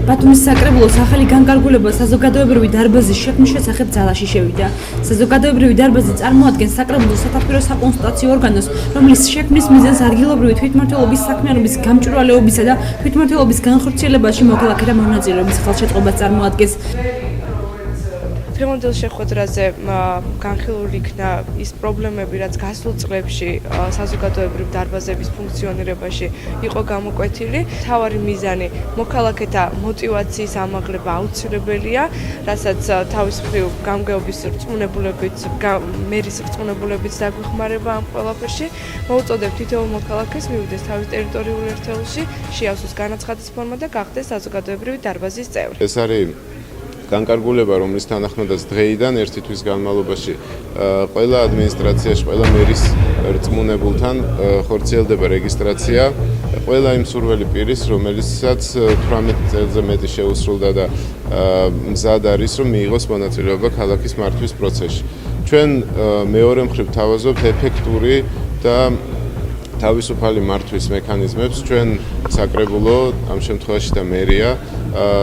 ბათუმის საკრებულოს ახალი განკარგულება საზოგადოებრივი დარბაზის შექმნის შესახებ ძალაში შევიდა. საზოგადოებრივი დარბაზი წარმოადგენს საკრებულოს სათათბირო საკონსულტაციო ორგანოს, რომლის შექმნის მიზანს ადგილობრივი თვითმმართველობის საქმიანობის გამჭვირვალეობისა და თვითმმართველობის განხორციელებაში მოქალაქეთა მონაწილეობის ხელშეწყობას წარმოადგენს. დღევანდელ შეხვედრაზე განხილული იქნა ის პრობლემები, რაც გასულ წლებში საზოგადოებრივ დარბაზების ფუნქციონირებაში იყო გამოკვეთილი. მთავარი მიზანი მოქალაქეთა მოტივაციის ამაღლება აუცილებელია, რასაც თავის მხრივ გამგეობის რწმუნებულებით, მერის რწმუნებულებით დაგვეხმარება ამ ყველაფერში. მოუწოდებთ თითოეულ მოქალაქეს მივიდეს თავის ტერიტორიულ ერთეულში, შეავსოს განაცხადის ფორმა და გახდეს საზოგადოებრივი დარბაზის წევრი. ეს არის განკარგულება, რომლის თანახმადაც დღეიდან ერთი თვის განმავლობაში ყველა ადმინისტრაციაში, ყველა მერის რწმუნებულთან ხორციელდება რეგისტრაცია ყველა იმ სურველი პირის, რომელიცაც 18 წელზე მეტი შეუსრულდა და მზად არის, რომ მიიღოს მონაწილეობა ქალაქის მართვის პროცესში. ჩვენ მეორე მხრივ თავაზობთ ეფექტური და თავისუფალი მართვის მექანიზმებს. ჩვენ საკრებულო, ამ შემთხვევაში და მერია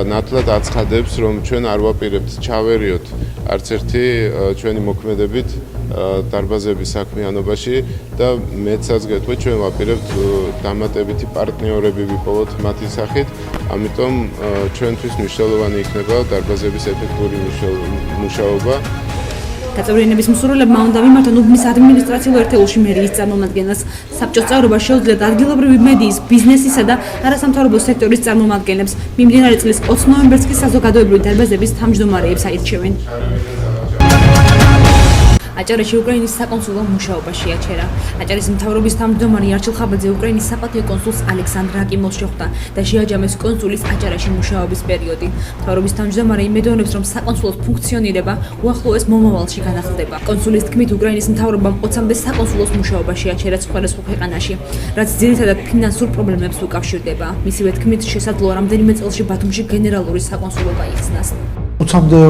ნათლად აცხადებს, რომ ჩვენ არ ვაპირებთ ჩავერიოთ არც ერთი ჩვენი მოქმედებით დარბაზების საქმიანობაში და მეცაც გეტყვით, ჩვენ ვაპირებთ დამატებითი პარტნიორები ვიპოვოთ მათი სახით, ამიტომ ჩვენთვის მნიშვნელოვანი იქნება დარბაზების ეფექტური მუშაობა. გაწევრიანების მსურველებმა უნდა მიმართონ უბნის ადმინისტრაციულ ერთეულში მერიის წარმომადგენლს. საბჭოს წევრობა შეუძლიათ ადგილობრივი მედიის, ბიზნესისა და არასამთავრობო სექტორის წარმომადგენლებს. მიმდინარე წლის 20 ნოემბერს კი საზოგადოებრივი დარბაზების თავმჯდომარეებს აირჩევენ. აჭარაში უკრაინის საკონსულო მუშაობაში აჩერა. აჭარის მთავრობის თავმჯდომარე არჩილ ხაბაძე უკრაინის საპატიო კონსულს ალექსანდრ აკიმოვს შეხვდა და შეაჯამეს კონსულის აჭარაში მუშაობის პერიოდი. მთავრობის თავმჯდომარე იმედოვნებს, რომ საკონსულოს ფუნქციონირება უახლოეს მომავალში განახლდება. კონსულის თქმით, უკრაინის მთავრობამ 20-მდე საკონსულოს მუშაობაში აჩერა სხვადასხვა ქვეყანაში, რაც ძირითადად ფინანსურ პრობლემებს უკავშირდება. მისივე თქმით, შესაძლოა რამდენიმე წელში ბათუმში გენერალური საკონსულო გაიხსნას. 20-მდე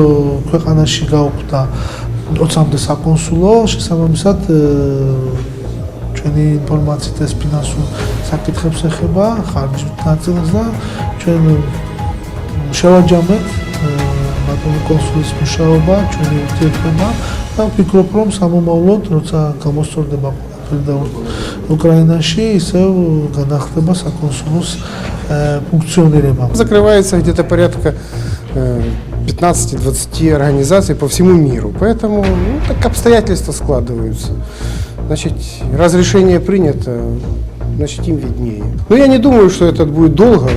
ქვეყანაში გაუხდა 20-მდე საკონსულო, შესაბამისად ჩვენი ინფორმაციით ეს ფინანსურ საკითხებს ეხება, ხარჯის ნაწილს და ჩვენ შევაჯამეთ ბათუმის კონსულის მუშაობა, ჩვენი ურთიერთობა და вფიქრობ, რომ სამომავლოდ, როცა გამოსწორდება უკრაინაში, ისევ განახლდება საკონსულოს функционирование. Закрывается где-то порядка 15-20 организаций по всему миру, поэтому так обстоятельства складываются. Значит, разрешение принято, значит, им виднее. Но я не думаю, что это будет долго,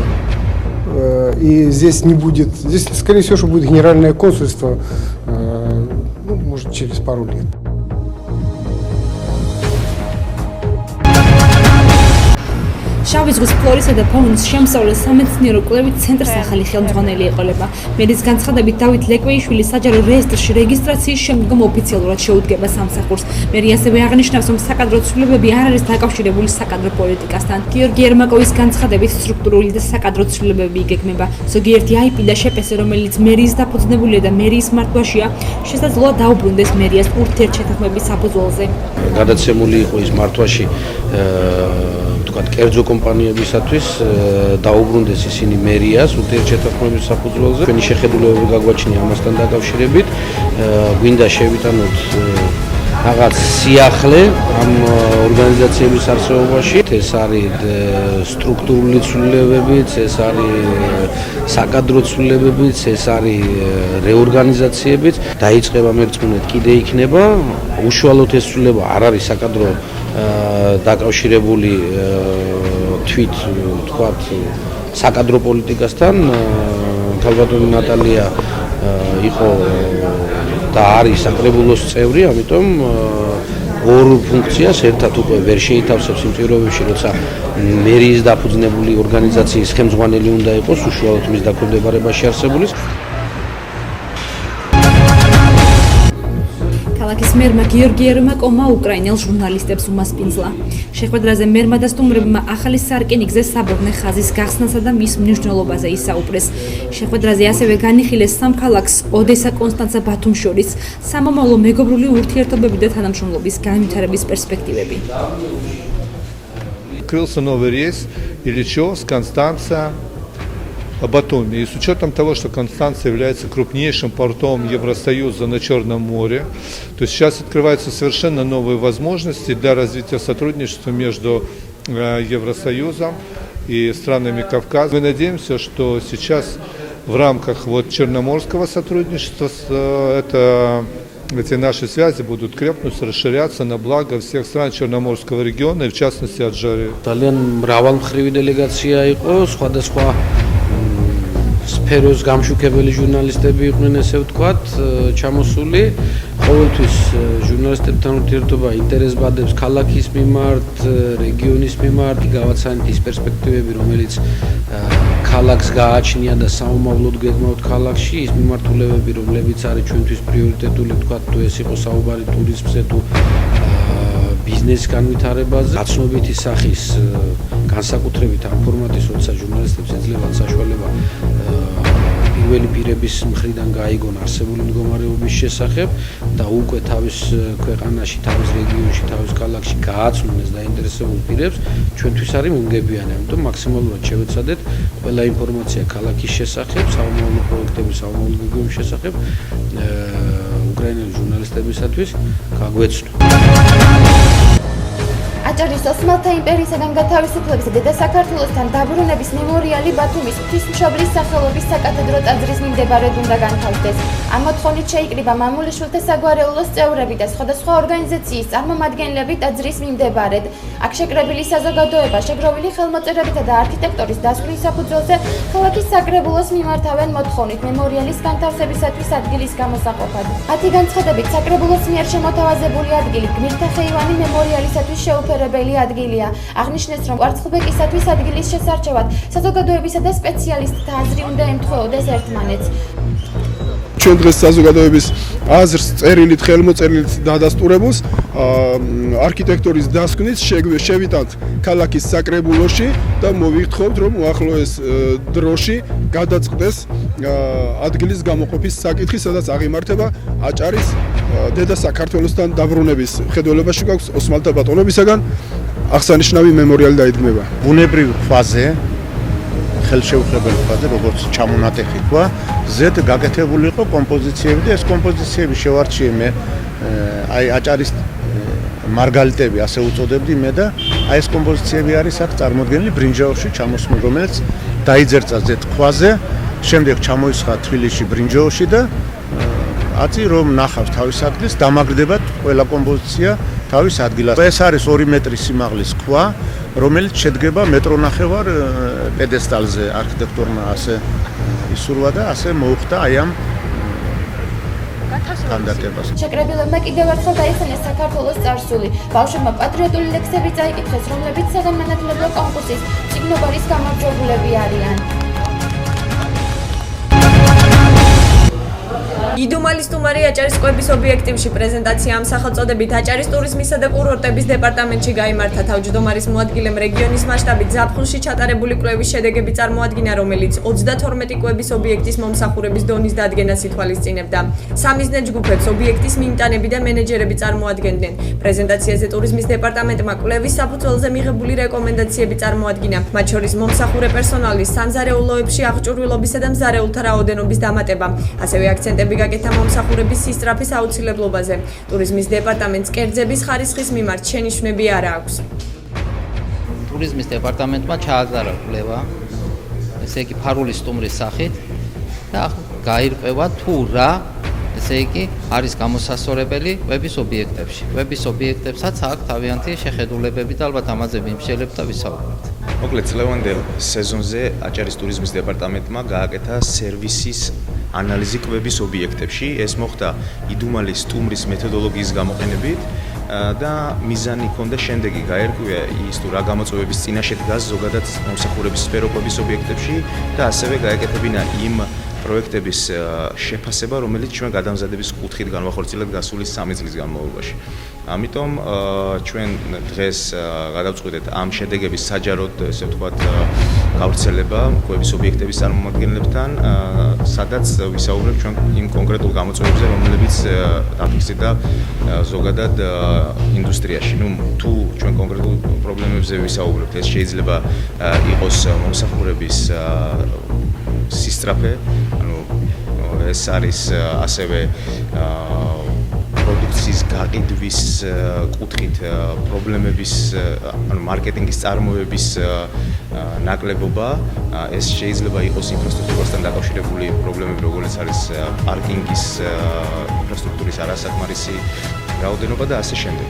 и здесь не будет, здесь, скорее всего, что будет генеральное консульство, может, через пару лет. შავი ზღვის ფლორისა და ფაუნის შემსწავლეს სამეცნიერო კვლევით ცენტრს ახალი ხელმძღვანელი ეყოლება. მერის განცხადებით, დავით ლეკვეიშვილი საჯარო რეესტრში რეგისტრაციის შემდგომ ოფიციალურად შეუდგება სამსახურს. მერი ასევე აღნიშნავს, რომ საკადრო ცვლილებები არ არის დაკავშირებული საკადრო პოლიტიკასთან. გიორგი ერმაკოვის განცხადებით, სტრუქტურული და საკადრო ცვლილებები იგეგმება. ზოგიერთი IP და შეპესე, რომელიც მერის დაფუძნებულია და მერის მართვაშია, შესაძლოა დაუბრუნდეს მერიას ურთიერთშეთანხმების საფუძველზე. გადაცემული იყო ის მართვაში კერძო კომპანიებისათვის დაუბრუნდეს ისინი მერიას ურთიერთშეთანხმების საფუძველზე. ჩვენი შეხედულებები გაგვაჩნია ამასთან დაკავშირებით. გვინდა შევიტანოთ რაღაც სიახლე ამ ორგანიზაციების არსებობაში. ეს არის სტრუქტურული ცვლილებებიც, ეს არის საკადრო ცვლილებებიც, ეს არის რეორგანიზაციებიც. დაიწყება მერწმუნედ კიდე იქნება. უშუალოდ ეს ცვლილება არ არის საკადრო დაკავშირებული თვით თქვათ საკადრო პოლიტიკასთან. ქალბატონი ნატალია იყო და არის საკრებულოს წევრი, ამიტომ ორ ფუნქციას ერთად უკვე ვერ შეითავსებს იმ პირობებში, როცა მერიის დაფუძნებული ორგანიზაციის ხელმძღვანელი უნდა იყოს უშუალოდ მის დაქვემდებარებაში არსებული. ქალაქის მერმა გიორგი ერმაკოვმა უკრაინელ ჟურნალისტებს უმასპინძლა. შეხვედრაზე მერმა და სტუმრებმა ახალი სარკინიგზე საბორნე ხაზის გახსნასა და მის მნიშვნელობაზე ისაუბრეს. შეხვედრაზე ასევე განიხილეს სამ ქალაქს ოდესა, კონსტანცა, ბათუმ შორის სამომავლო მეგობრული ურთიერთობები და თანამშრომლობის განვითარების პერსპექტივები. Открылся новый рейс Ильичевск, Констанца, Батуми. И с учетом того, что Констанца является крупнейшим портом Евросоюза на Черном море, то сейчас открываются совершенно новые возможности для развития сотрудничества между Евросоюзом и странами Кавказа. Мы надеемся, что сейчас в рамках черноморского сотрудничества эти наши связи будут крепнуть, расширяться на благо всех стран Черноморского региона и в частности Аджарии. ძალიან მრავალმხრივი დელეგაცია იყო, სხვადასხვა სფეროს გამშუქებელი ჟურნალისტები იყვნენ, ესე ვთქვათ, ჩამოსული. ყოველთვის ჟურნალისტებთან ურთიერთობა ინტერესებადებს ქალაქის მიმართ, რეგიონის მიმართ, გავაცანით ის პერსპექტივები, რომელიც ქალაქს გააჩნია და საომავლოდ გეგმავთ ქალაქში, ის მიმართულებები, რომლებიც არის ჩვენთვის პრიორიტეტული, ვთქვათ, თუ ეს იყო საუბარი ტურიზმზე, თუ ბიზნეს განვითარებაზე, გაცნობითი სახის განსაკუთრებით ამ ფორმატის, როცა ჟურნალისტებს ეძლევათ საშუალება პირველი პირების მხრიდან გაიგონ არსებული მდგომარეობის შესახებ და უკვე თავის ქვეყანაში, თავის რეგიონში, თავის ქალაქში გააცნონ დაინტერესებულ პირებს, ჩვენთვის არის მომგებიანი. ამიტომ მაქსიმალურად შევეცადეთ ყველა ინფორმაცია ქალაქის შესახებ, საომავლო პროექტების, საომავლო გეგმების შესახებ უკრაინელი ჟურნალისტებისათვის გაგვეცნო. აჭარის ოსმალთა იმპერიისაგან გათავისუფლების დედა საქართველოსთან დაბრუნების მემორიალი ბათუმის ღვთისმშობლის სახელობის საკათედრო ტაძრის მიმდებარედ უნდა განთავსდეს. ამ მოთხოვნით შეიკრიბა მამულიშვილთა საგვარეულოს წევრები და სხვადასხვა ორგანიზაციის წარმომადგენლები ტაძრის მიმდებარედ. აქ შეკრებილი საზოგადოება შეგროვილი ხელმოწერებითა და არქიტექტორის დასკვნის საფუძველზე ქალაქის საკრებულოს მიმართავენ მოთხოვნით მემორიალის განთავსებისათვის ადგილის გამოსაყოფად. მათი განცხადებით, საკრებულოს მიერ შემოთავაზებული ადგილი გმირთა ხეივანი მემორიალისათვის შეუფერებელი ადგილია. აღნიშნეს, რომ კვარცხლბეკისათვის ადგილის შესარჩევად საზოგადოებისა და სპეციალისტთა აზრი უნდა ემთხვეოდეს ერთმანეთს. ჩვენ დღეს საზოგადოების აზრს წერილით, ხელმოწერილით დადასტურებულს არქიტექტორის დასკვნით შევიტანთ ქალაქის საკრებულოში და მოვიხდხობთ, რომ უახლოეს დროში გადაწყდეს ადგილის გამოყოფის საკითხი, სადაც აღიმართება აჭარის დედა საქართველოსთან დაბრუნების მხედველობაში გვაქვს ოსმალთა ბატონობისაგან აღსანიშნავი მემორიალი დაიდგმება. ბუნებრივ ქვაზე ხელშეუხლებელ ქვაზე, როგორც ჩამონატეხი ქვა, ზედ გაკეთებული იყო კომპოზიციები და ეს კომპოზიციები შევარჩიე მე აი აჭარის მარგალიტები ასე უწოდებდი მე და აი ეს კომპოზიციები არის აქ წარმოდგენილი ბრინჯაოში ჩამოსული, რომელიც დაიძერწა ზედ ქვაზე, შემდეგ ჩამოისხა თბილისში ბრინჯაოში და აწი რომ ნახავს თავის ადგილს, დამაგრდება ყველა კომპოზიცია თავის ადგილას. ეს არის 2 მეტრის სიმაღლის ქვა, რომელიც შედგება მეტრონახევარ პედესტალზე. არქიტექტორმა ასე ისურვა და ასე მოუხდა აი ამ კანდიდატებას. შეკრებილებმა კიდევ ერთხელ დაიხსენეს საქართველოს წარსული. ბავშვებმა პატრიოტული ლექსები წაიკითხეს, რომლებიც საგანმანათლებლო კონკურსის წიგნობარის გამარჯვებულები არიან. იდუმალის სტუმარი აჭარის კვების ობიექტივში პრეზენტაცია ამ სახელწოდებით აჭარის ტურიზმისა და კურორტების დეპარტამენტში გაიმართა. თავმჯდომარის მოადგილემ რეგიონის მასშტაბით ზაფხულში ჩატარებული კვლევის შედეგები წარმოადგინა, რომელიც 32 კვების ობიექტის მომსახურების დონის დადგენას ითვალისწინებდა. სამიზნე ჯგუფებს ობიექტის მიმტანები და მენეჯერები წარმოადგენდნენ. პრეზენტაციაზე ტურიზმის დეპარტამენტმა კვლევის საფუძველზე მიღებული რეკომენდაციები წარმოადგინა, მათ შორის მომსახურე პერსონალის სამზარეულოებში აღჭურვილობისა და მზარეულთა რაოდენობის დამატება. ასევე აქცენტები გაკეთა მომსახურების სისწრაფის აუცილებლობაზე. ტურიზმის დეპარტამენტს კერძების ხარისხის მიმართ შენიშვნები არ აქვს. ტურიზმის დეპარტამენტმა ჩააგზავნა კვლევა, ესე იგი ფარული სტუმრის სახით და გაირკვევა თუ რა, ესე იგი არის გამოსასწორებელი კვების ობიექტებში. კვების ობიექტებსაც აქვს თავიანთი შეხედულებები და ალბათ ამაზე ვიმსჯელებთ და ვისაუბრებთ. მოკლედ წლევანდელ სეზონზე აჭარის ტურიზმის დეპარტამენტმა გააკეთა სერვისის ანალიზი კვების ობიექტებში. ეს მოხდა იდუმალის სტუმრის მეთოდოლოგიის გამოყენებით და მიზანი ჰქონდა შემდეგი გაერკვია ის თუ რა გამოწვევების წინაშე დგას ზოგადად მომსახურების სფერო კვების ობიექტებში და ასევე გაეკეთებინა იმ პროექტების შეფასება, რომელიც ჩვენ გადამზადების კუთხით განვახორციელებთ გასული 3 წლის განმავლობაში. ამიტომ ჩვენ დღეს გადავწყვიტეთ ამ შედეგების საჯაროდ, ესე ვთქვათ, გავრცელება კვების ობიექტების წარმომადგენლებთან, სადაც ვისაუბრებთ ჩვენ იმ კონკრეტულ გამოწვევებზე, რომლებიც დაფიქსირდა ზოგადად ინდუსტრიაში. თუ ჩვენ კონკრეტულ პრობლემებზე ვისაუბრებთ, ეს შეიძლება იყოს მომსახურების სისწრაფე, ეს არის ასევე პროდუქციის გაყიდვის კუთხით პრობლემების, მარკეტინგის წარმოების ნაკლებობა, ეს შეიძლება იყოს ინფრასტრუქტურასთან დაკავშირებული პრობლემები, როგორც არის პარკინგის ინფრასტრუქტურის არასაკმარისი რაოდენობა და ასე შემდეგ.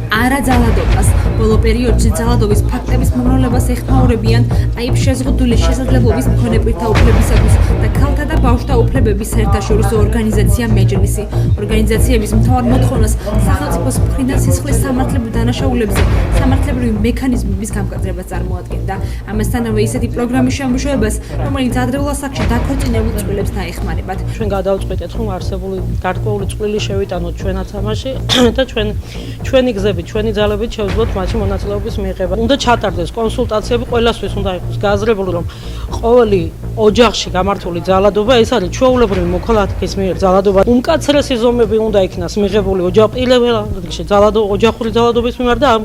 არაძალადობას ბოლო პერიოდში ძალადობის ფაქტების მომრავლებას ეხმაურებიან აიფ შეზღუდული შესაძლებლობის მქონე პირთა უფლებისათვის და ქალთა და ბავშვთა უფლებების საერთაშორისო ორგანიზაცია მეჯლისი. ორგანიზაციების მთავარ მოთხოვნას სახელმწიფოს მხრიდან სისხლის სამართლებრივ დანაშაულებზე სამართლებრივი მექანიზმების გამკაცრება წარმოადგენდა. ამასთანავე ისეთი პროგრამის შემუშავებას, რომელიც ადრეულ ასაკში დაქორწინებულ წყვილებს დაეხმარებათ. ჩვენ გადავწყვიტეთ, რომ არსებული გარკვეული წვლილი შევიტანოთ ჩვენაც ამაში და ჩვენი გზები, ჩვენი ძალებით შევძლოთ მათი მონაწილეობის მიღება. უნდა ჩატარდეს კონსულტაციები, ყველასთვის უნდა იყოს გააზრებული, რომ ყოველი ოჯახში გამართული ძალადობა ეს არის ჩვეულებრივი მოქალაქის მიერ ძალადობა. უმკაცრესი ზომები უნდა იქნას მიღებული ოჯახური ძალადობის მიმართ და ამ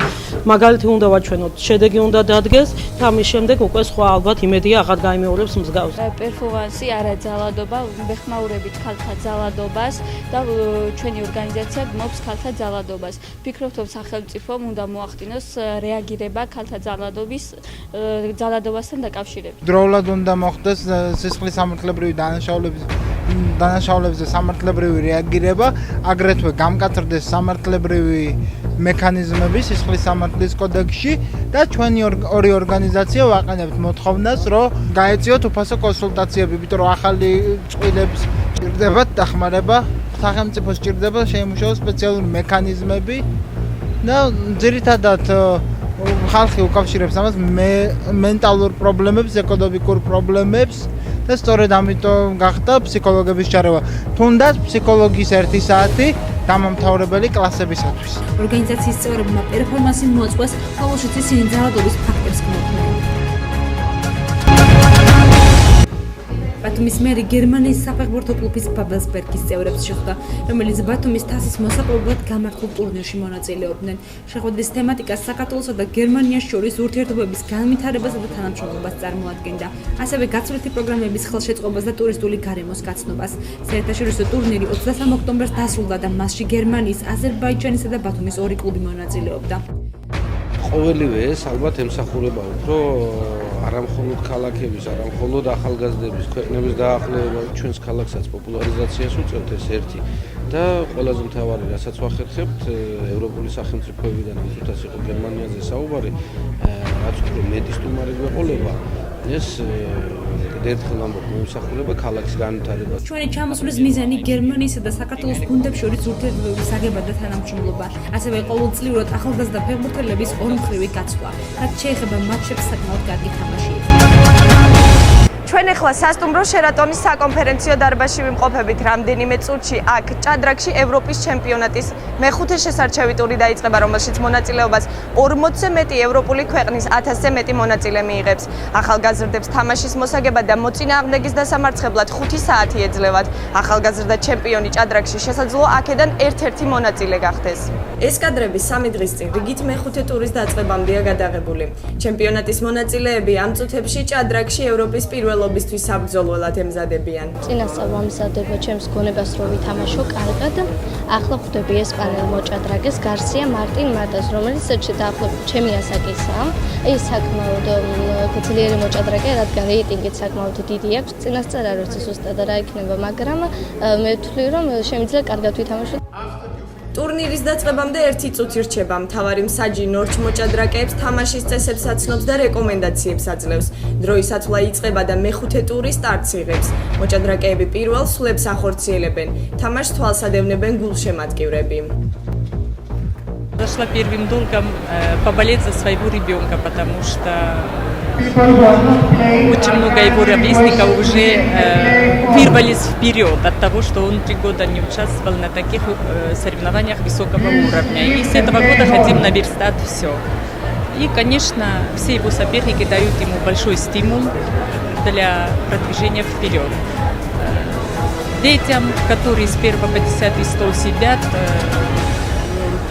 მაგალითი უნდა ვაჩვენოთ, შედეგი უნდა დადგეს და ამის შემდეგ უკვე სხვა ალბათ იმედია აღარ გაიმეორებს მსგავს. პერფორმანსი არა ძალადობა, ვეხმაურებით ქალთა ძალადობას და ჩვენი ორგანიზაცია გმობს ქალთა ძალადობას. ვფიქრობთ, რომ სახელმწიფომ უნდა მოახდინოს რეაგირება ქალთა ძალადობასთან დაკავშირებით. დროულად უნდა მოხდეს სისხლის სამართლებრივი დანაშაულებზე სამართლებრივი რეაგირება, აგრეთვე გამკაცრდეს სამართლებრივი მექანიზმები სისხლის სამართლის კოდექსში და ჩვენი ორი ორგანიზაცია ვაყენებთ მოთხოვნას, რომ გაეწიოთ უფასო კონსულტაციები, იმიტომ რომ ახალი წყვილებს ჭირდებათ დახმარება, სახელმწიფოს ჭირდება შეიმუშაოს სპეციალური მექანიზმები და ძირითადად ხალხი უკავშირებს ამას მენტალურ პრობლემებს, ეკონომიკურ პრობლემებს და სწორედ ამიტომ გახდა ფსიქოლოგების ჩარევა. თუნდაც ფსიქოლოგიის 1 საათი დამამთავრებელი კლასებისათვის. ორგანიზაციის წევრებმა პერფორმანსი მოაწყვეს, რომელშიც ისინი ძალადობის ფაქტებს გმობდნენ. ბათუმის მერი გერმანიის საფეხბურთო კლუბის ბაბელსბერგის წევრებს შეხვდა, რომელიც ბათუმის თასის მოსაპოვებლად გამართულ ტურნირში მონაწილეობდნენ. შეხვედრის თემატიკა საქართველოსა და გერმანიას შორის ურთიერთობების განვითარებასა და თანამშრომლობას წარმოადგენდა. ასევე გაცვლითი პროგრამების ხელშეწყობას და ტურისტული გარემოს გაცნობას. საერთაშორისო ტურნირი 23 ოქტომბერს დასრულდა და მასში გერმანიის, აზერბაიჯანისა და ბათუმის ორი კლუბი მონაწილეობდა. ყოველივე ეს ალბათ ემსახურება უფრო არამხოლოდ ქალაქების, არამხოლოდ ახალგაზრდების, ქვეყნების დაახლოება, ჩვენს ქალაქსაც პოპულარიზაციას უწევთ, ეს ერთი. და ყველაზე მთავარი, რასაც ვახერხებთ, ევროპული სახელმწიფოებიდან თუნდაც იყო გერმანიაზე საუბარი, რაც უფრო მეტი სტუმარი გვეყოლება, ეს ერთხელ ამბობ მომსახურება ქალაქის განვითარებას. ჩვენი ჩამოსვლის მიზანი გერმანიისა და საქართველოს გუნდებს შორის ურთიერთობების აგება და თანამშრომლობა. ასევე ყოველწლიურად ახალგაზრდა ფეხბურთელების ორმხრივი გაცვლა, რაც შეეხება მატჩებს საკმაოდ კარგი თამაში. ჩვენ ახლა სასტუმრო შერატონის საკონფერენციო დარბაზში ვიმყოფებით. რამდენიმე წუთში აქ ჭადრაკში ევროპის ჩემპიონატის მეხუთე შესარჩევი ტური დაიწყება, რომელშიც მონაწილეობას 40-ზე მეტი ევროპული ქვეყნის 1000-ზე მეტი მონაწილე მიიღებს. ახალგაზრდებს თამაშის მოსაგებად და მოწინააღმდეგის დასამარცხებლად 5 საათი ეძლევათ. ახალგაზრდა ჩემპიონი ჭადრაკში შესაძლოა აქედან ერთ-ერთი მონაწილე გახდეს. ეს კადრები 3 დღის წინ რიგით მეხუთე ტურის დაწყებამდეა გადაღებული. ჩემპიონატის მონაწილეები ამ წუთებში ჭადრაკში ევროპის პირველობისთვის საბრძოლველად ემზადებიან. წინასწარ ვამზადება ჩემს გონებას, რომ ვითამაშო კარგად. ახლა ხვდები ესპანელ მოჭადრაკეს გარსია მარტინ მატას, რომელიც დაახლოებით ჩემი ასაკისაა. ეს საკმაოდ ძლიერი მოჭადრაკე, რადგან რეიტინგიც საკმაოდ დიდი აქვს. წინასწარ არ ვიცი ზუსტად რა იქნება, მაგრამ მე ვთვლი, რომ შემიძლია კარგად ვითამაშო. ტურნირის დაწყებამდე 1 წუთი რჩება. მთავარი მსაჯი ნორჩ მოჭადრაკეებს თამაშის წესებს აცნობს და რეკომენდაციებს აძლევს. დროის ათვლა იწყება და მეხუთე ტური სტარტს იღებს. მოჭადრაკეები პირველ სულებს ახორციელებენ. თამაშს თვალს ადევნებენ გულშემატკივრები. подошла первым долгом поболеть за своего ребенка, потому что очень много его ровесников уже вырвались вперед от того, что он 3 года не участвовал на таких соревнованиях высокого уровня. И с этого года хотим наверстать все. И, конечно, все его соперники дают ему большой стимул для продвижения вперед. Детям, которые с 1 по 10 стол сидят,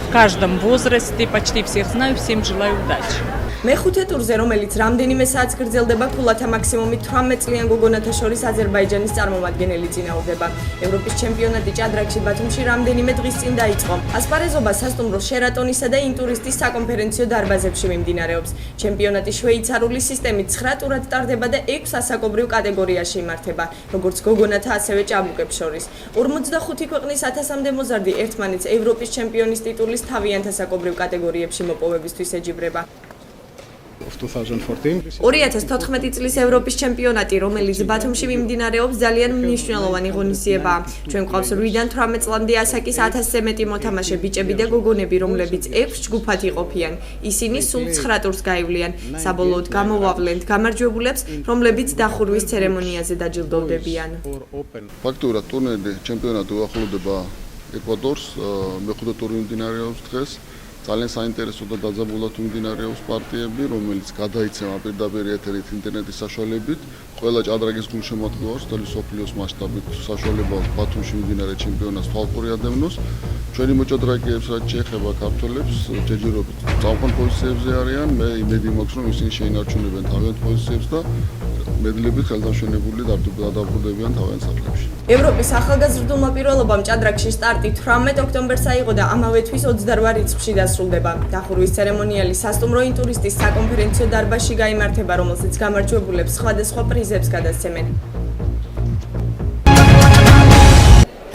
в каждом возрасте, почти всех знаю, всем желаю удачи. მეხუთე ტურზე, რომელიც რამდენიმე საათს გრძელდება, ფულათა მაქსიმუმი 18 წლიან გოგონათა შორის აზერბაიჯანის წარმომადგენელი წინააღმდება. ევროპის ჩემპიონატი ჭადრაკში ბათუმში რამდენიმე დღის წინ დაიწყო. ასპარეზობა სასტუმრო შერატონისა და ინტურისტის საკონფერენციო დარბაზებში მიმდინარეობს. ჩემპიონატი შვეიცარიული სისტემით 9 ტურად ტარდება და 6 ასაკობრივ კატეგორიაში იმართება, როგორც გოგონათა, ასევე ჭაბუკებს შორის. 45 ქვეყნის 1000-მდე მოზარდი ერთმანეთს ევროპის ჩემპიონის ტიტულის თავიანთ ასაკობრივ კატეგორიებში მოპოვებისთვის ეჯიბრება. 2014 წლის ევროპის ჩემპიონატი, რომელიც ბათუმში მიმდინარეობს, ძალიან მნიშვნელოვანი ღონისძიებაა. ჩვენ გვყავს 8-დან 18 წლამდე ასაკის 1000-ზე მეტი მოთამაშე ბიჭები და გოგონები, რომლებიც 6 ჯგუფად იყოფიან. ისინი სულ 9 ტურს გაივლიან. საბოლოოდ გამოვავლენთ გამარჯვებულებს, რომლებიც დახურვის ცერემონიაზე დაჯილდოვდებიან. ფაქტურად ტურნირი ჩემპიონატი უახლოვდება ეკვადორს, მეხუთე ტური მიმდინარეობს დღეს. ძალიან საინტერესო და დაძაბულად მიმდინარეობს პარტიები, რომელიც გადაიცემა პირდაპირ ეთერით ინტერნეტის საშუალებით. ყველა ჭადრაკის გულშემატკივარს და სოფლიოს მასშტაბით საშუალება ბათუმში მიმდინარე ჩემპიონატს თვალყური ადევნოს. ჩვენი მოჭადრაკეებს რაც შეეხება ქართველებს, ჯერჯერობით წამყვან პოზიციებზე არიან. მე იმედი მაქვს, რომ ისინი შეინარჩუნებენ თავიანთ პოზიციებს და მედლებით ხელდამშვენებული დადაბრუნდებიან თავიანთ სახლებში. ევროპის ახალგაზრდულმა პირველობამ ჭადრაკში სტარტი 18 ოქტომბერს აიღო და ამავე თვის 28 რიცხვში დასრულდება. დახურვის ცერემონიალი სასტუმრო ინტურისტის საკონფერენციო დარბაზში გაიმართება, რომელსაც გამარჯვებულებს სხვადასხვა პრიზებს გადასცემენ.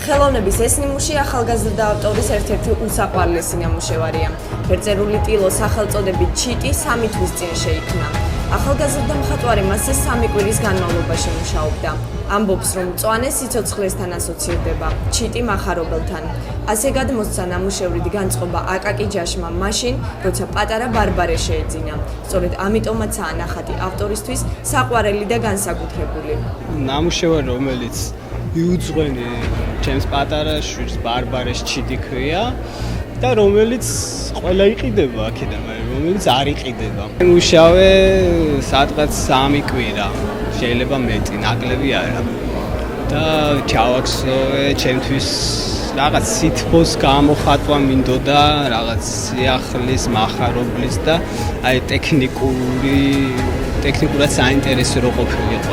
ხელოვნების ეს ნიმუში ახალგაზრდა ავტორის ერთ-ერთი უსაყვარლესი ნამუშევარია. ფერწერული ტილო სახელწოდებით ჩიტი 3 თვის წინ შეიქმნა. ახალგაზრდა მხატვარი მასზე 3 კვირის განმავლობაში მუშაობდა. ამბობს, რომ მწვანე სიცოცხლესთან ასოცირდება, ჩიტი მახარობელთან. ასე გადმოსცა ნამუშევრით განწყობა აკაკი ჯაშმა მაშინ, როცა პატარა ბარბარე შეეძინა. სწორედ ამიტომაცაა ნახატი ავტორისთვის საყვარელი და განსაკუთრებული. ნამუშევარი, რომელიც მიუძღვენი ჩემს პატარა შვილს ბარბარეს ჩიტი ქვია და რომელიც ყველა იყიდება აქედან, რომელიც არ იყიდება. მუშავე სადღაც 3 კვირა, შეიძლება მეტი, ნაკლები არა. და ჩავაქსოვე ჩემთვის რაღაც სითბოს გამოხატვა მინდოდა, რაღაც სიახლის, მახარობლის და აი ტექნიკურად საინტერესო რო ყოფილიყო.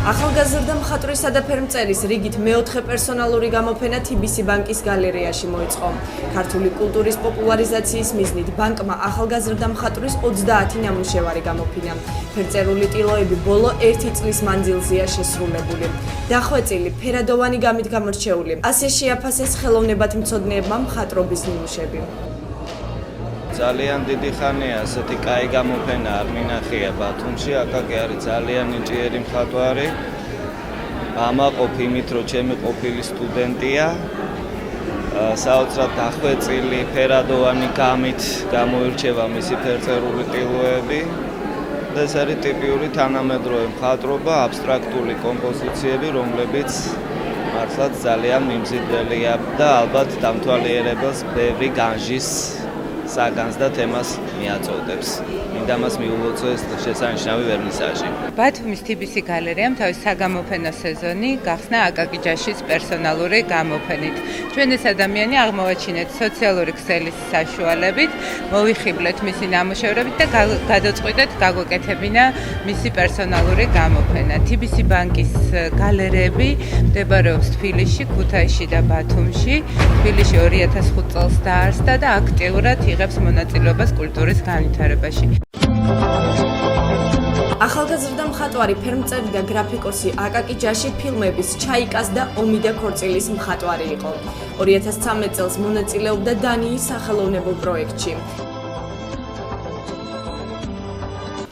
ახალგაზრდა მხატვრისა და ფერმწერის რიგით მეოთხე პერსონალური გამოფენა TBC ბანკის გალერეაში მოეწყო. ქართული კულტურის პოპულარიზაციის მიზნით ბანკმა ახალგაზრდა მხატვრის 30 ნამუშევარი გამოფინა. ფერწერული ტილოები ბოლო 1 წლის მანძილზეა შესრულებული. დახვეწილი, ფერადოვანი გამით გამორჩეული. ასე შეაფასეს ხელოვნებათმცოდნეებმა მხატვრობის ნიმუშები. ძალიან დიდი ხანია ასეთი კაი გამოფენა არ მინახია ბათუმში. აკაკი არის ძალიან ნიჭიერი მხატვარი. ამაყოფ იმით, რომ ჩემი ყოფილი სტუდენტია. საოცრად დახვეწილი, ფერადოვანი გამით გამოირჩევა მისი ფერწერული ტილოები. და ეს არის ტიპიური თანამედროვე მხატვრობა, აბსტრაქტული კომპოზიციები, რომლებიც მართლაც ძალიან მიმზიდველია და ალბათ დამთვალიერებელს ბევრი განჟის საგანს და თემას მიაწოდებს. მინდა მას მიულოცოს შესანიშნავი ვერნისაჟი. ბათუმის TBC გალერეამ თავის საგამოფენო სეზონი გახსნა აკაკი ჯაშის პერსონალური გამოფენით. ჩვენ ეს ადამიანი აღმოვაჩინეთ სოციალური ქსელის საშუალებით, მოვიხიბლეთ მისი ნამუშევრებით და გადაწყვიტეთ გაგვეკეთებინა მისი პერსონალური გამოფენა. TBC ბანკის გალერეები მდებარეობს თბილისში, ქუთაისში და ბათუმში. თბილისში 2005 წელს დაარსდა და აქტიურად იღებს მონაწილეობას კულტურის განვითარებაში. ახალგაზრდა მხატვარი, ფერმწერი და გრაფიკოსი აკაკი ჯაში ფილმების ჩაიკას და ომი და ქორწილის მხატვარი იყო. 2013 წელს მონაწილეობდა დანიის სახელოვნებო პროექტში.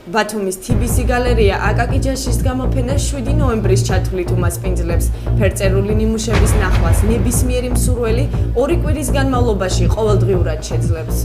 ბათუმის TBC გალერეა აკაკი ჯაშის გამოფენა 7 ნოემბრის ჩათვლით უმასპინძლებს ფერწერული ნიმუშების ნახვას ნებისმიერი მსურველი 2 კვირის განმავლობაში ყოველდღიურად შეძლებს.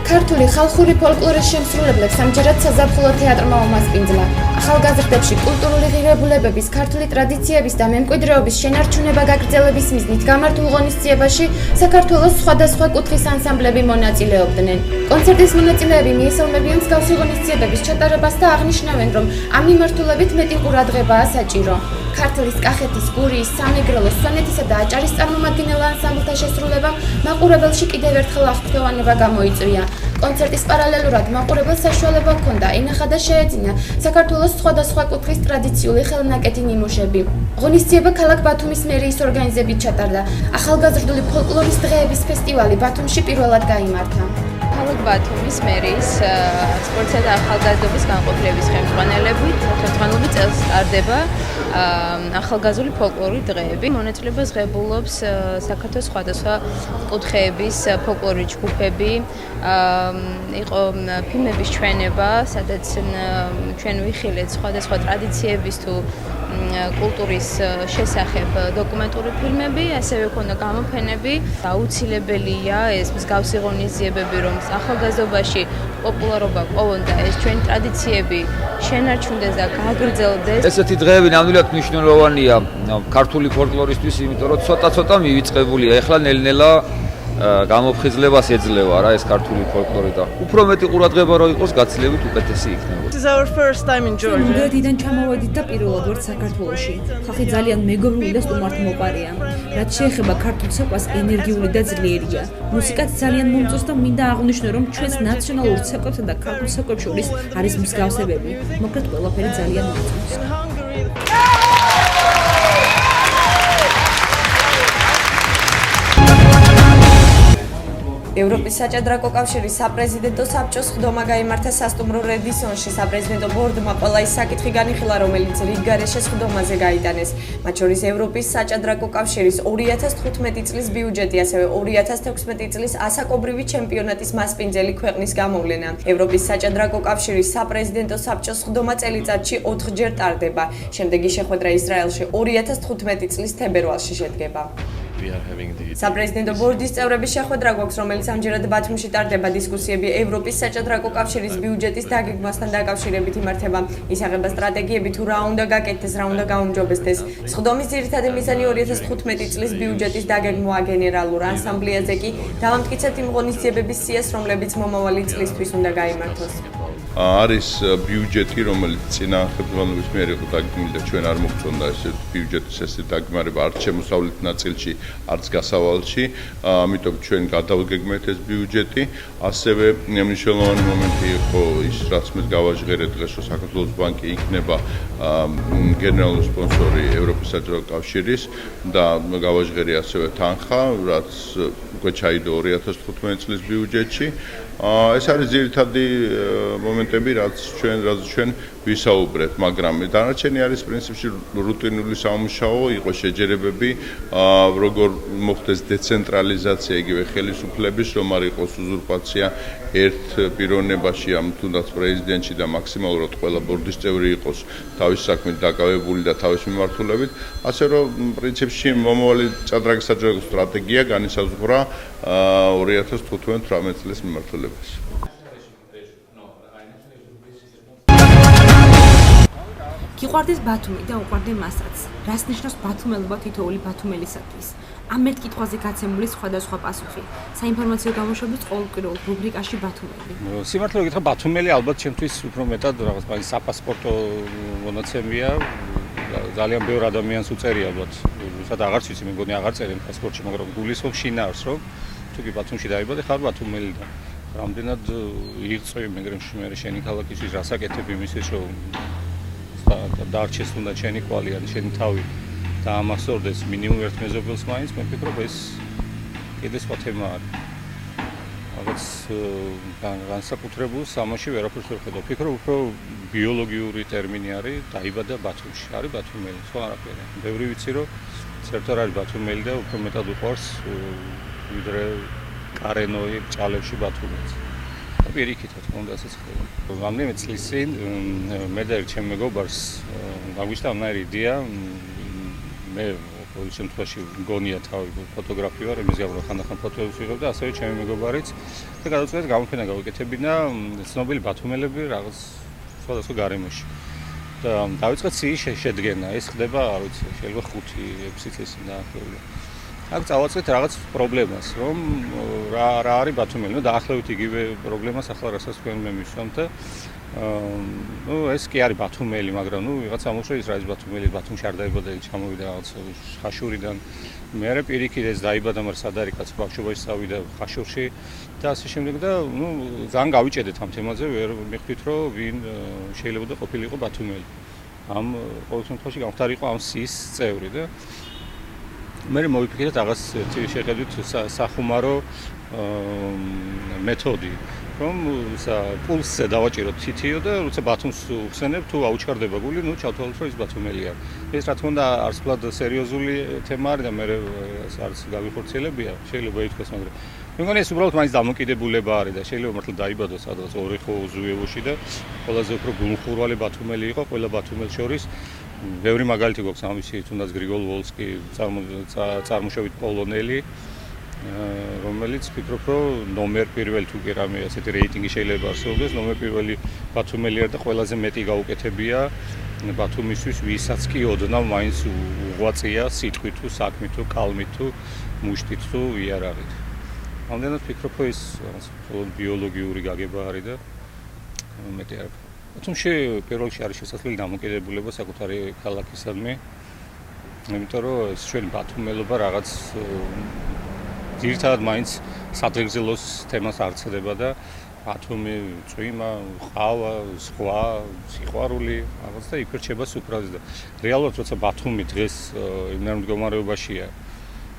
ქართული ხალხური ფოლკლორის შემსრულებლებს ამჯერად საზაფხულო თეატრმა უმასპინძლა. ახალგაზრდებში კულტურული ღირებულებების, ქართული ტრადიციების და მემკვიდრეობის შენარჩუნება გაგრძელების მიზნით გამართულ ღონისძიებაში საქართველოს სხვადასხვა კუთხის ანსამბლები მონაწილეობდნენ. კონცერტის მონაწილეები მიესალმებიან მსგავსი ღონისძიებების ჩატარებას და აღნიშნავენ, რომ ამ მიმართულებით მეტი ყურადღებაა საჭირო. ქართლის, კახეთის, გურიის, სამეგრელოს, სვანეთისა და აჭარის წარმომადგენელ ანსამბლთა შესრულებამ მაყურებელში კიდევ ერთხელ აღფრთოვანება გამოიწვია. კონცერტის პარალელურად მაყურებელს საშუალება ჰქონდა ენახა და შეეძინა საქართველოს სხვადასხვა კუთხის ტრადიციული ხელნაკეთი ნიმუშები. ღონისძიება ქალაქ ბათუმის მერიის ორგანიზებით ჩატარდა. ახალგაზრდული ფოლკლორის დღეების ფესტივალი ბათუმში პირველად გაიმართა. ქალაქ ბათუმის მერიის სპორტსა და ახალგაზრდობის განყოფილების ხელმძღვანელობით წელს ტარდება ახალგაზრდული ფოლკლორი დღეები. მონაწილეობას ღებულობს საქართველოს სხვადასხვა კუთხეების ფოლკლორი ჯგუფები. იყო ფილმების ჩვენება, სადაც ჩვენ ვიხილეთ სხვადასხვა ტრადიციების თუ კულტურის შესახებ დოკუმენტური ფილმები, ასევე ქონდა გამოფენები. აუცილებელია ეს მსგავსი ღონისძიებები, რომ ახალგაზრდობაში პოპულარობა პოვონდა, ეს ჩვენი ტრადიციები შენარჩუნდეს და გააგრძელდეს. ესეთი დღეები ნამდვილად მნიშვნელოვანია ქართული ფოლკლორისთვის, იმიტომ რომ ცოტა მივიწყებულია. ეხლა ნელ-ნელა გამოფხიზლებას ეძლევა რა ეს ქართული ფოლკლორი და უფრო მეტი ყურადღება რო იყოს გაცილებით უკეთესი იქნება. This is our first time in Georgia. მუდრედიდან ჩამოვედით და პირველად ვართ საქართველოში. ხალხი ძალიან მეგობრული და სტუმართმოყვარეა. რაც შეეხება ქართულ ცეკვას, ენერგიული და ძლიერია. მუსიკაც ძალიან მომწონს და მინდა აღვნიშნო, რომ ჩვენს ნაციონალურ ცეკვებსა და ქართულ ცეკვებს შორის არის მსგავსებები. მოკლედ ყველაფერი ძალიან მომწონს. ევროპის საჭადრაკო კავშირის საპრეზიდენტო საბჭოს ხდომა გაიმართა სასტუმრო რედისონში. საპრეზიდენტო ბორდმა ყველა ის საკითხი განიხილა, რომელიც რიგ გარეშეს ხდომაზე გაიტანეს. მათ შორის ევროპის საჭადრაკო კავშირის 2015 წლის ბიუჯეტი, ასევე 2016 წლის ასაკობრივი ჩემპიონატის მასპინძელი ქვეყნის გამოვლენა. ევროპის საჭადრაკო კავშირის საპრეზიდენტო საბჭოს ხდომა წელიწადში 4-ჯერ ტარდება. შემდეგი შეხვედრა ისრაელში 2015 წლის თებერვალში შედგება. საპრეზიდენტო ბორდის წევრების შეხვედრა გვაქვს, რომელიც ამჯერად ბათუმში ტარდება. დისკუსიები ევროპის საჭადრაკო კავშირის ბიუჯეტის დაგეგმვასთან დაკავშირებით იმართება. ისაღება სტრატეგიები თუ რა უნდა გაკეთდეს, რა უნდა გაუმჯობესდეს. სხდომის ძირითადი მიზანი 2015 წლის ბიუჯეტის დაგეგმვაა. გენერალურ ასამბლეაზე კი დავამტკიცებთ იმ ღონისძიებების სიას, რომლებიც მომავალი წლისთვის უნდა გაიმართოს. არის ბიუჯეტი, რომელიც წინა ხელმძღვანელობის მიერ იყო დაგეგმილი და ჩვენ არ მოგწონდა ეს ბიუჯეტის ეს დაგეგმარება არც შემოსავლით ნაწილში, არც გასავალში. ამიტომ ჩვენ გადავგეგმეთ ეს ბიუჯეტი. ასევე მნიშვნელოვანი მომენტი იყო ის, რაც მე გავაჟღერეთ დღეს, რომ საქართველოს ბანკი იქნება გენერალური სპონსორი ევროპის საჭადრაკო კავშირის და გავაჟღერე ასევე თანხა, რაც უკვე ჩაიდო 2015 წლის ბიუჯეტში. ეს არის ძირითადი მომენტები, რაც ჩვენ ვისაუბრეთ, მაგრამ დანარჩენი არის პრინციპში რუტინული სამუშაო, იყო შეჯერებები, როგორ მოხდეს დეცენტრალიზაცია იგივე ხელისუფლების, რომ არ იყოს უზურპაცია ერთ პიროვნებაში, ამ თუნდაც პრეზიდენტში და მაქსიმალურად ყველა ბორდის წევრი იყოს თავის საქმით დაკავებული და თავის მიმართულებით, ასე რომ პრინციპში მომავალი ჭადრაკის საჭადრაკო სტრატეგია განისაზღვრა 2015-18 წლის მიმართულებას. გიყვარდეს ბათუმი და უყვარდე მასაც. რას ნიშნავს ბათუმელობა თითოეული ბათუმელისათვის? ამ ერთ კითხვაზე გაცემული სხვადასხვა პასუხი. საინფორმაციო გამოშვების ყოველკვირეულ რუბრიკაში ბათუმელი. სიმართლე გითხრა, ბათუმელი ალბათ ჩემთვის უფრო მეტად რაღაც მაგის საპასპორტო მონაცემია. ძალიან ბევრ ადამიანს უწერი ალბათ. ვისაც აღარც ვიცი, მე მგონი აღარ წერენ პასპორტში, მაგრამ გულისხმობ შინაარს, რომ თუ კი ბათუმში დაიბადე, ხარ ბათუმელი და რამდენად იღწევი მე შენი ქალაქისთვის რასაკეთებ იმისთვის, რომ დარჩეს უნდა შენი კვალი ან შენი თავი და ამასწორდეს მინიმუმ ერთ მეზობელს მაინც, მე ვფიქრობ ეს კიდე სხვა თემა არის. რაღაც განსაკუთრებულ სამოში ვერაფერს ვერ ხედავ. ვფიქრობ უფრო ბიოლოგიური ტერმინი არის დაიბადა ბათუმში, არის ბათუმელი, სხვა არაფერი. ბევრი ვიცი რომ საერთოდ არის ბათუმელი და უფრო მეტად უყვარს ვიდრე კარენოი ჭალებში ბათუმელს. პირიქით, რა თქმა უნდა, ასეც ხდება. რამდენიმე წლის წინ მე და ერთ ჩემ მეგობარს გაგვიშთა ამნაირი იდეა, მე ყოველ შემთხვევაში მგონია თავი ფოტოგრაფი ვარ, იმის გამო ხანდახან ფოტოებს ვიღებ და ასევე ჩემი მეგობარიც და გადავწყვეტ გამოფენა გავიკეთებინა ცნობილი ბათუმელები რაღაც სხვადასხვა გარემოში. და დავიწყეთ სიის შედგენა, ეს ხდება, არ ვიცი, შეიძლება 5-6 წელი დაახლოებით. აქ წავაწყეთ რაღაც პრობლემას, რომ რა არის ბათუმელი, ნუ დაახლოებით იგივე პრობლემას ახლა რასაც თქვენ მე მისვამთ და ნუ ეს კი არის ბათუმელი, მაგრამ ნუ ვიღაცა ამოშოვის რა ის ბათუმელი, ბათუმში არ დაიბადა, ჩამოვიდა რაღაც ხაშურიდან. მე პირიქით ეს დაიბადა, მაგრამ სად არის კაც ბავშვობაში წავიდა ხაშურში და ასე შემდეგ და ნუ ძალიან გავიჭედეთ ამ თემაზე, ვერ მივხვდით რომ ვინ შეიძლება და ყოფილიყო ბათუმელი. ამ ყოველ შემთხვევაში გამختارიყო ამ სიის წევრი და მე მოვიფიქრეთ რაღაც შეხედვით სახუმარო მეთოდი, რომ პულსზე დავაჭიროთ თითიო და როცა ბათუმს ვხსენებ, თუ აუჩქარდება გული, ნუ ჩავთვალოთ, რომ ის ბათუმელი არის. ეს რა თქმა უნდა არცფლად სერიოზული თემა არის და მე არც გავიხორციელებია, შეიძლება ითქვას, მაგრამ მე მგონი ეს უბრალოდ მაინც დამოკიდებულება არის და შეიძლება მართლა დაიბადოს სადღაც ორიხო ზუევოში და ყველაზე უფრო გულმხურვალი ბათუმელი იყო ყველა ბათუმელს შორის. ბევრი მაგალითი გვაქვს ამისი, თუნდაც გრიგოლ ვოლსკი, წარმოშობით პოლონელი, რომელიც ფიქრობ, რომ ნომერ პირველი თუ კი რამე ასეთი რეიტინგი შეიძლება არსებობდეს, ნომერ პირველი ბათუმელი არის და ყველაზე მეტი გაუკეთებია ბათუმისთვის, ვისაც კი ოდნავ მაინც უღვაწია სიტყვით თუ საქმით თუ კალმით თუ მუშტით თუ იარაღით. ამდენად ფიქრობ, რომ ეს ბიოლოგიური გაგება არის და მეტი არ. ბათუმში პირველ რიგში არის შესაძლებელი დამოკიდებულება საკუთარი ქალაქისადმი, იმიტომ რომ ეს ჩვენი ბათუმელობა რაღაც ძირითადად მაინც სადღეგრძელოს თემას არცდება და ბათუმი, წვიმა, ყავა, სხვა, სიყვარული, რაღაც და იფერჩება სუფრაზე და რეალურად როცა ბათუმი დღეს იმერ მდგომარეობაშია,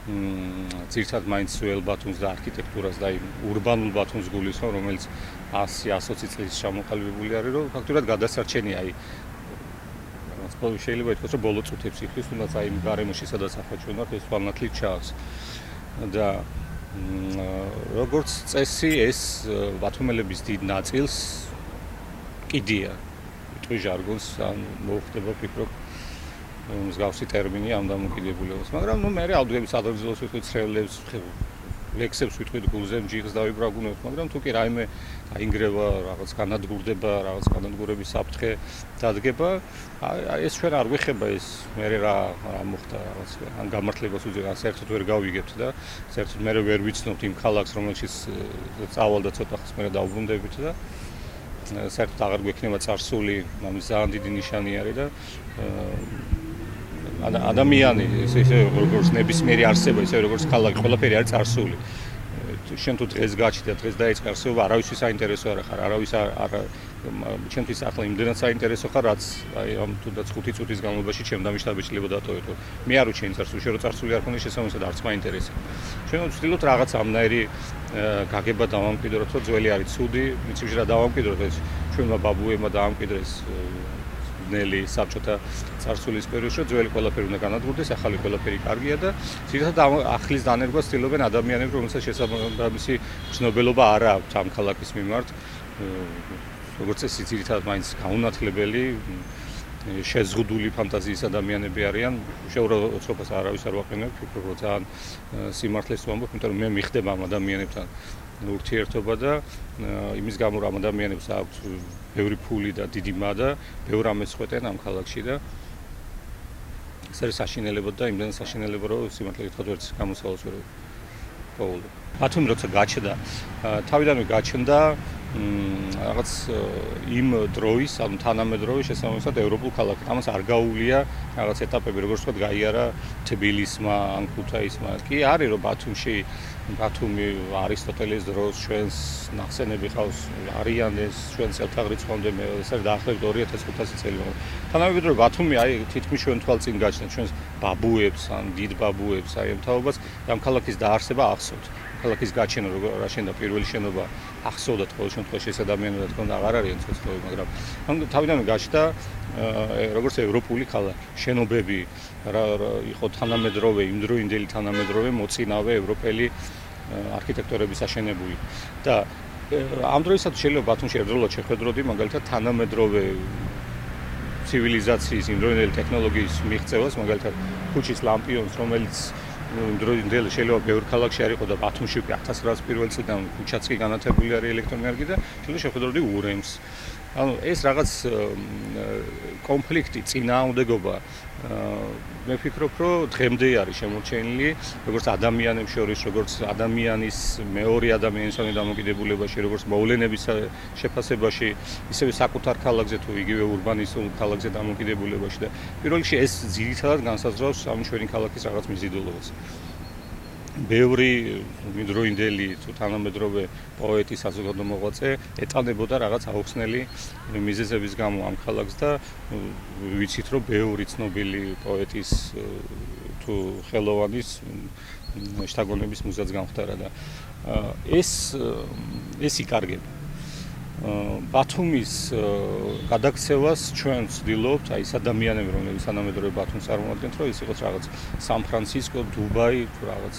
ძირითადად მაინც სუელ ბათუმს და არქიტექტურას და იმ ურბანულ ბათუმს გულისხმობ, რომელიც 100-120 წლის ჩამოყალიბებული არის, რომ ფაქტურად გადასარჩენია აი შეიძლება ითქვას, რომ ბოლო წუთებს იხდის, თუნდაც აი იმ გარემოში, სადაც ახლა ჩვენ ვართ, ეს თვალნათლით ჩანს. და როგორც წესი ეს ბათუმელების დიდ ნაწილს კიდია ტვი ჟარგონს ან მოხდება ფიქრობ მსგავსი ტერმინი ამ დამოკიდებულებას, მაგრამ ნუ მე ავდგები სადღეგრძელოს ვიტყვით ცრევლებს, ლექსებს ვიტყვით გულზე ჯიღს დავიბრაგუნებთ, მაგრამ თუ კი რაიმე დაინგრევა, რაღაც განადგურდება, რაღაც განადგურების საფრთხე დადგება, ეს ჩვენ არ ვიხება ეს მე რა მოხდა რაღაც ან გამართლებას უძღვნა, საერთოდ ვერ გავიგებთ და საერთოდ მე ვერ ვიცნობთ იმ ქალაქს, რომელშიც წავალ და ცოტა ხნის მერე დავუბრუნდებით და საერთოდ აღარ გვექნება წარსული, ამის ძალიან დიდი ნიშანი არის და ადამიანი ესე როგორც ნებისმიერი არსება, ისე როგორც ქალაქი, ყველაფერი არის წარსული. შენ თუ დღეს გაჩნდა, დღეს დაიწყე არსებობა, არავისთვის საინტერესო არ ხარ, არავის არ ჩემთვის ახლა იმდენად საინტერესო ხარ, რაც აი ამ თუნდაც 5 წუთის განმავლობაში ჩემ დამიშტაბი შეიძლება დატოვებო. მე არ ვჩენ წარსული, შენ რო წარსული არ ქონდეს შესაბამისად არც მაინტერესებს. ჩვენ ვცდილობთ რაღაც ამნაირი გაგება დავამკვიდროთ, რომ ძველი არის ცუდი, მიწივში რა დავამკვიდროთ, ეს ჩვენმა ბაბუებმა დაამკვიდრეს ნელი საბჭოთა წარსულის პერიოდში, რომ ძველი ყველაფერი უნდა განადგურდეს, ახალი ყველაფერი კარგია და ძირითადად ახლის დანერგვას ცდილობენ ადამიანები, რომელსაც შესაბამისი ცნობილობა არ აქვს ამ ქალაქის მიმართ. როგორც წესი, ძირითადად მაინც გაუნათლებელი, შეზღუდული ფანტაზიის ადამიანები არიან. შეურაცხყოფას არავის არ ვაყენებ, ფიქრობ, რომ ძალიან სიმართლეს ვამბობ, იმიტომ რომ მე მიხდება ამ ადამიანებთან ურთიერთობა და იმის გამო რომ ადამიანებს აქვს ბევრი ფული და დიდი მადა, ბევრ ამას ხვეტენ ამ ქალაქში და ეს არის საშინელებო და იმდენ საშინელებო, რომ სიმართლე გითხრათ ვერც გამოსავალს ვერ პოულობ. ბათუმი როცა გაჩნდა, თავიდანვე გაჩნდა რაღაც იმ დროის, ანუ თანამედროვე შესაბამისად ევროპულ ქალაქად. ამას არ გაუვლია რაღაც ეტაპები, როგორც ვთქვათ, გაიარა თბილისმა, ან ქუთაისმა. კი არის რომ ბათუმი არისტოტელეს დროს ჩვენს ნახსენები ყავს, არიან ეს ჩვენ წელთაღრიცხვამდე ეს არის დაახლოებით 2500 წელი. თანამედროვე ბათუმი აი თითქმის ჩვენ თვალწინ გაჩნდა ჩვენს ბაბუებს, ან დიდ ბაბუებს, აი ამ თაობას ამ ქალაქის დაარსება ახსოვთ. ქალაქის გაჩენა როგორ აშენდა პირველი შენობა ახსოვდათ ყოველ შემთხვევაში ეს ადამიანებად თქონდა აღარ არიან ცოცხლები, მაგრამ ამ თავიდანვე გაჩნდა როგორც ევროპული ქალაქი. შენობები იყო თანამედროვე, იმდროინდელი თანამედროვე მოწინავე ევროპელი არქიტექტორების აშენებული და ამ დროისაც შეიძლება ბათუმში ერთდროულად შეხვედროდი მაგალითად თანამედროვე ცივილიზაციის იმდროინდელი ტექნოლოგიის მიღწევას, მაგალითად ქუჩის ლამპიონს, რომელიც იმდროინდელი შეიძლება ბევრ ქალაქში არ იყო და ბათუმში 1901 წლიდან ქუჩაც კი განათებული არის ელექტროენერგიით და შეიძლება შეხვედროდი ურემს. ანუ ეს რაღაც კონფლიქტი, წინააღმდეგობა მე ვფიქრობ, რომ დღემდე არის შემორჩენილი, როგორც ადამიანებს შორის, როგორც ადამიანის მეორე ადამიანისგან დამოკიდებულებაში, როგორც მოვლენების შეფასებაში, ისევე საკუთარ ქალაქზე თუ იგივე ურბანისტულ ქალაქზე დამოკიდებულებაში და პირველ რიგში ეს ძირითადად განსაზღვრავს ამ ჩვენი ქალაქის რაღაც მიზიდულობას. ბევრი იმდროინდელი თუ თანამედროვე პოეტი, საზოგადო მოღვაწე ეტანებოდა რაღაც აუხსნელი მიზეზების გამო ამ ქალაქს და ვიცით რომ ბევრი ცნობილი პოეტის თუ ხელოვანის შთაგონების მუზეც გამხდარა და ეს იკარგება. ბათუმის გადაქცევას ჩვენ ვცდილობთ, აი ეს ადამიანები, რომლებიც თანამედროვე ბათუმს წარმოადგენთ, რომ ის იყოს რაღაც სან-ფრანცისკო, დუბაი, თუ რაღაც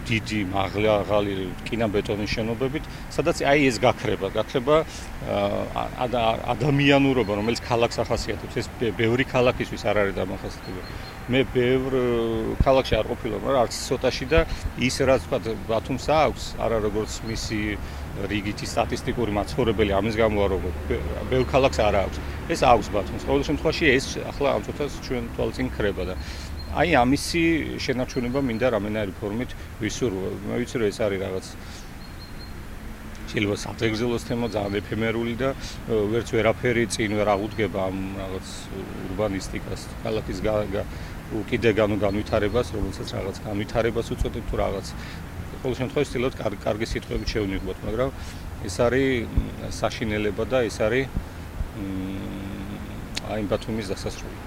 დიდი მაღალი რკინა-ბეტონის შენობებით, სადაც აი ეს გაქრება ადამიანურობა, რომელიც ქალაქს ახასიათებს. ეს ბევრი ქალაქისთვის არ არის დამახასიათებელი. მე ბევრ ქალაქში არ ყოფილობ, მაგრამ არც ცოტაში და ის რაც თქვა ბათუმს აქვს, არა როგორც მისი რიგითი სტატისტიკური მაცხოვრებელი ამის გამო არ როგორ ბევრ ქალაქს არ აქვს. ეს აქვს ბათუმს. ყოველ შემთხვევაში ეს ახლა ამ წუთას ჩვენ თვალწინ ქრება და აი ამისი შენარჩუნება მინდა რამენაირი ფორმით ვისურვო. მე ვიცი რომ ეს არის რაღაც შეიძლება საფრთხის თემა ძალიან ეფემერული და ვერც ვერაფერი წინ ვერ აღუდგება ამ რაღაც ურბანისტიკას, ქალაქის უკიდე განვითარებას, რომელსაც რაღაც განვითარებას უწოდებ თუ რაღაც. ყოველ შემთხვევაში ვცდილობთ კარგი სიტყვებით შევნიღოთ, მაგრამ ეს არის საშინელება და ეს არის აი ბათუმის დასასრული.